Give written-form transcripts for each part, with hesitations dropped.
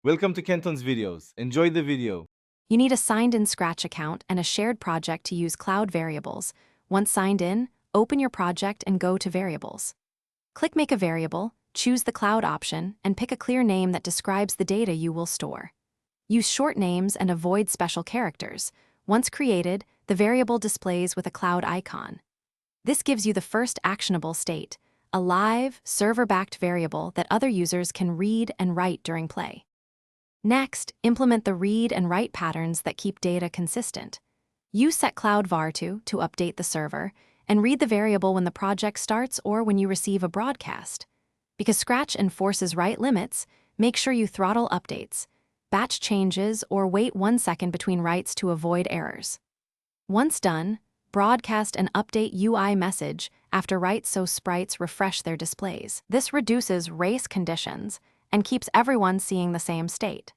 Welcome to Kenton's videos. Enjoy the video. You need a signed-in Scratch account and a shared project to use cloud variables. Once signed in, open your project and go to Variables. Click Make a Variable, choose the Cloud option, and pick a clear name that describes the data you will store. Use short names and avoid special characters. Once created, the variable displays with a cloud icon. This gives you the first actionable state, a live, server-backed variable that other users can read and write during play. Next, implement the read and write patterns that keep data consistent. Use setCloudVar2 to update the server, and read the variable when the project starts or when you receive a broadcast. Because Scratch enforces write limits, make sure you throttle updates, batch changes, or wait 1 second between writes to avoid errors. Once done, broadcast an update UI message after writes so sprites refresh their displays. This reduces race conditions and keeps everyone seeing the same state.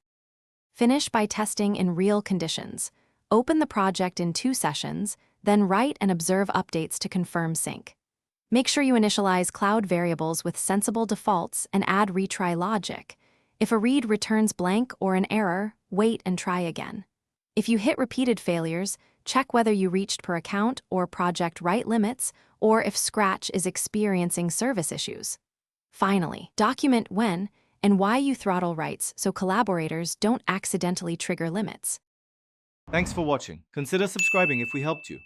Finish by testing in real conditions. Open the project in 2 sessions, then write and observe updates to confirm sync. Make sure you initialize cloud variables with sensible defaults and add retry logic. If a read returns blank or an error, wait and try again. If you hit repeated failures, check whether you reached per account or project write limits, or if Scratch is experiencing service issues. Finally, document when and why you throttle writes so collaborators don't accidentally trigger limits. Thanks for watching. Consider subscribing if we helped you.